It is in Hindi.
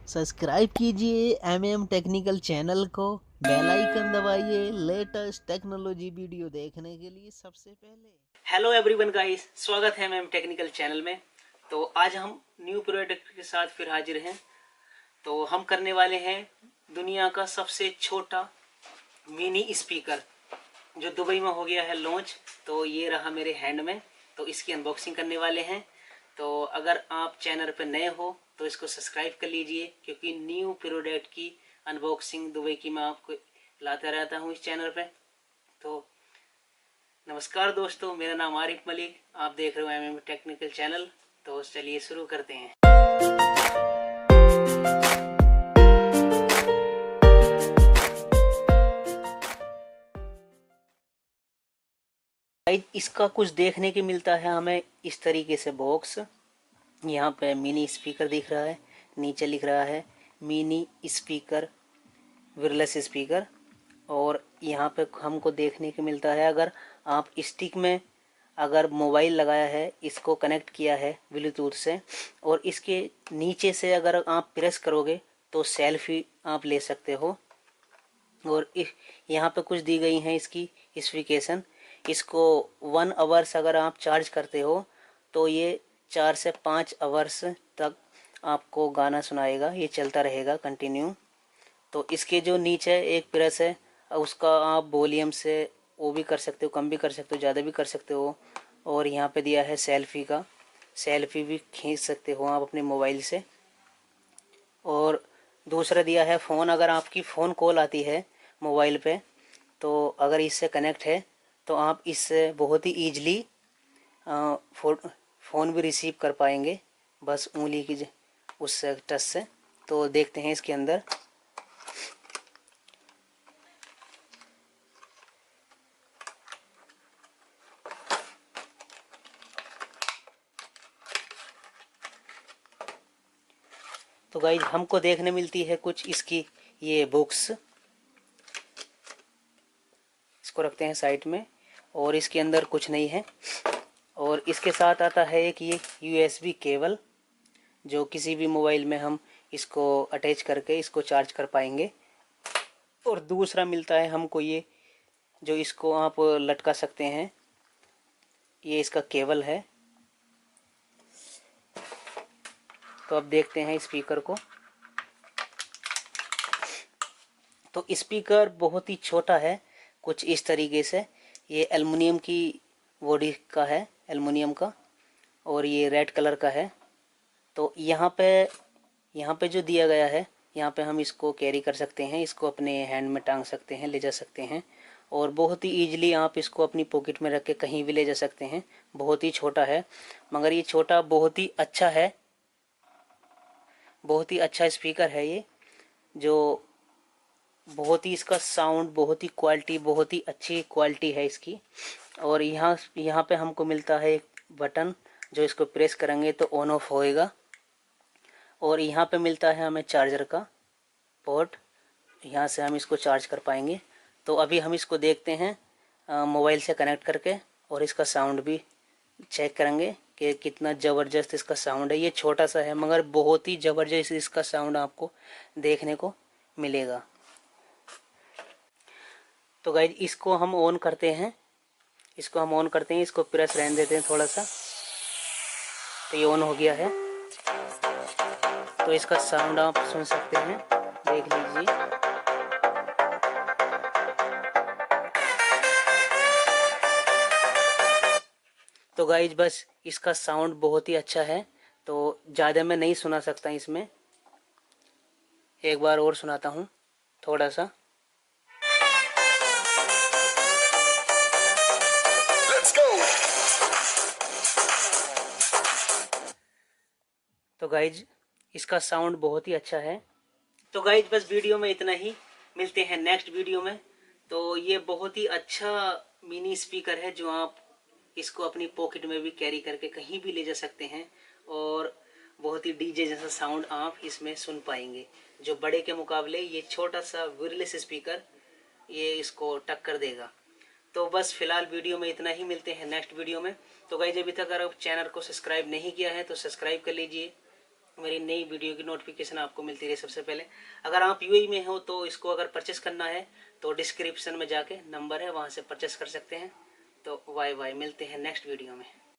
सब्सक्राइब कीजिए टेक्निकल चैनल को, बेल आइकन दबाइए लेटेस्ट टेक्नोलॉजी वीडियो देखने के लिए सबसे पहले। हेलो एवरीवन गाइस, स्वागत है टेक्निकल चैनल में। तो आज हम न्यू प्रोडक्ट के साथ फिर हाजिर हैं। तो हम करने वाले हैं दुनिया का सबसे छोटा मिनी स्पीकर जो दुबई में हो गया है लॉन्च। तो ये रहा मेरे हैंड में, तो इसकी अनबॉक्सिंग करने वाले हैं। तो अगर आप चैनल पर नए हो तो इसको सब्सक्राइब कर लीजिए, क्योंकि न्यू प्रोडक्ट की अनबॉक्सिंग दुबई की मैं आपको लाता रहता हूँ इस चैनल पे। तो नमस्कार दोस्तों, मेरा नाम आरिफ मलिक, आप देख रहे हो टेक्निकल चैनल। तो चलिए शुरू करते हैं। इसका कुछ देखने के मिलता है हमें इस तरीके से बॉक्स। यहाँ पे मिनी स्पीकर दिख रहा है, नीचे लिख रहा है मिनी स्पीकर वायरलेस स्पीकर। और यहाँ पे हमको देखने को मिलता है, अगर आप स्टिक में अगर मोबाइल लगाया है, इसको कनेक्ट किया है ब्लूटूथ से, और इसके नीचे से अगर आप प्रेस करोगे तो सेल्फी आप ले सकते हो। और यहाँ पे कुछ दी गई हैं इसकी स्पेसिफिकेशन। इसको 1 आवर्स अगर आप चार्ज करते हो तो ये 4 से 5 आवर्स तक आपको गाना सुनाएगा, ये चलता रहेगा कंटिन्यू। तो इसके जो नीचे एक प्रेस है, उसका आप वॉल्यूम से वो भी कर सकते हो, कम भी कर सकते हो, ज़्यादा भी कर सकते हो। और यहाँ पे दिया है सेल्फी का, सेल्फी भी खींच सकते हो आप अपने मोबाइल से। और दूसरा दिया है फ़ोन, अगर आपकी फ़ोन कॉल आती है मोबाइल पे, तो अगर इससे कनेक्ट है तो आप इससे बहुत ही ईजिली फ़ोन भी रिसीव कर पाएंगे, बस उंगली की उससे टच से। तो देखते हैं इसके अंदर। तो गाइज हमको देखने मिलती है कुछ इसकी ये बुक्स, इसको रखते हैं साइड में, और इसके अंदर कुछ नहीं है। और इसके साथ आता है एक ये USB केबल, जो किसी भी मोबाइल में हम इसको अटैच करके इसको चार्ज कर पाएंगे। और दूसरा मिलता है हमको ये, जो इसको आप लटका सकते हैं, ये इसका केबल है। तो अब देखते हैं स्पीकर को। तो स्पीकर बहुत ही छोटा है, कुछ इस तरीके से। ये एल्युमिनियम की बॉडी का है, एल्युमिनियम का, और ये रेड कलर का है। तो यहाँ पे जो दिया गया है, यहाँ पे हम इसको कैरी कर सकते हैं, इसको अपने हैंड में टांग सकते हैं, ले जा सकते हैं। और बहुत ही ईजिली आप इसको अपनी पॉकेट में रख के कहीं भी ले जा सकते हैं। बहुत ही छोटा है, मगर ये छोटा बहुत ही अच्छा है, बहुत ही अच्छा स्पीकर है ये। जो बहुत ही इसका साउंड, बहुत ही क्वालिटी, बहुत ही अच्छी क्वालिटी है इसकी। और यहाँ पे हमको मिलता है एक बटन, जो इसको प्रेस करेंगे तो ऑन ऑफ होएगा। और यहाँ पे मिलता है हमें चार्जर का पोर्ट, यहाँ से हम इसको चार्ज कर पाएंगे। तो अभी हम इसको देखते हैं मोबाइल से कनेक्ट करके, और इसका साउंड भी चेक करेंगे कि कितना ज़बरदस्त इसका साउंड है। ये छोटा सा है मगर बहुत ही ज़बरदस्त इसका साउंड आपको देखने को मिलेगा। तो गाइज इसको हम ऑन करते हैं, इसको प्रेस रहने देते हैं थोड़ा सा। तो ये ऑन हो गया है, तो इसका साउंड आप सुन सकते हैं, देख लीजिए। तो गाइज बस इसका साउंड बहुत ही अच्छा है, तो ज़्यादा मैं नहीं सुना सकता इसमें। एक बार और सुनाता हूँ थोड़ा सा। Let's go! तो गाइज इसका साउंड बहुत ही अच्छा है। तो गाइज बस वीडियो में इतना ही, मिलते हैं नेक्स्ट वीडियो में। तो ये बहुत ही अच्छा मिनी स्पीकर है, जो आप इसको अपनी पॉकेट में भी कैरी करके कहीं भी ले जा सकते हैं। और बहुत ही डीजे जैसा साउंड आप इसमें सुन पाएंगे, जो बड़े के मुकाबले ये छोटा सा वायरलेस स्पीकर ये इसको टक्कर देगा। तो बस फिलहाल वीडियो में इतना ही, मिलते हैं नेक्स्ट वीडियो में। तो गाइज अभी तक अगर आप चैनल को सब्सक्राइब नहीं किया है तो सब्सक्राइब कर लीजिए, मेरी नई वीडियो की नोटिफिकेशन आपको मिलती रहे सबसे पहले। अगर आप यूएई में हो तो इसको अगर परचेस करना है तो डिस्क्रिप्शन में जाके नंबर है, वहाँ से परचेस कर सकते हैं। तो वाई वाई, मिलते हैं नेक्स्ट वीडियो में।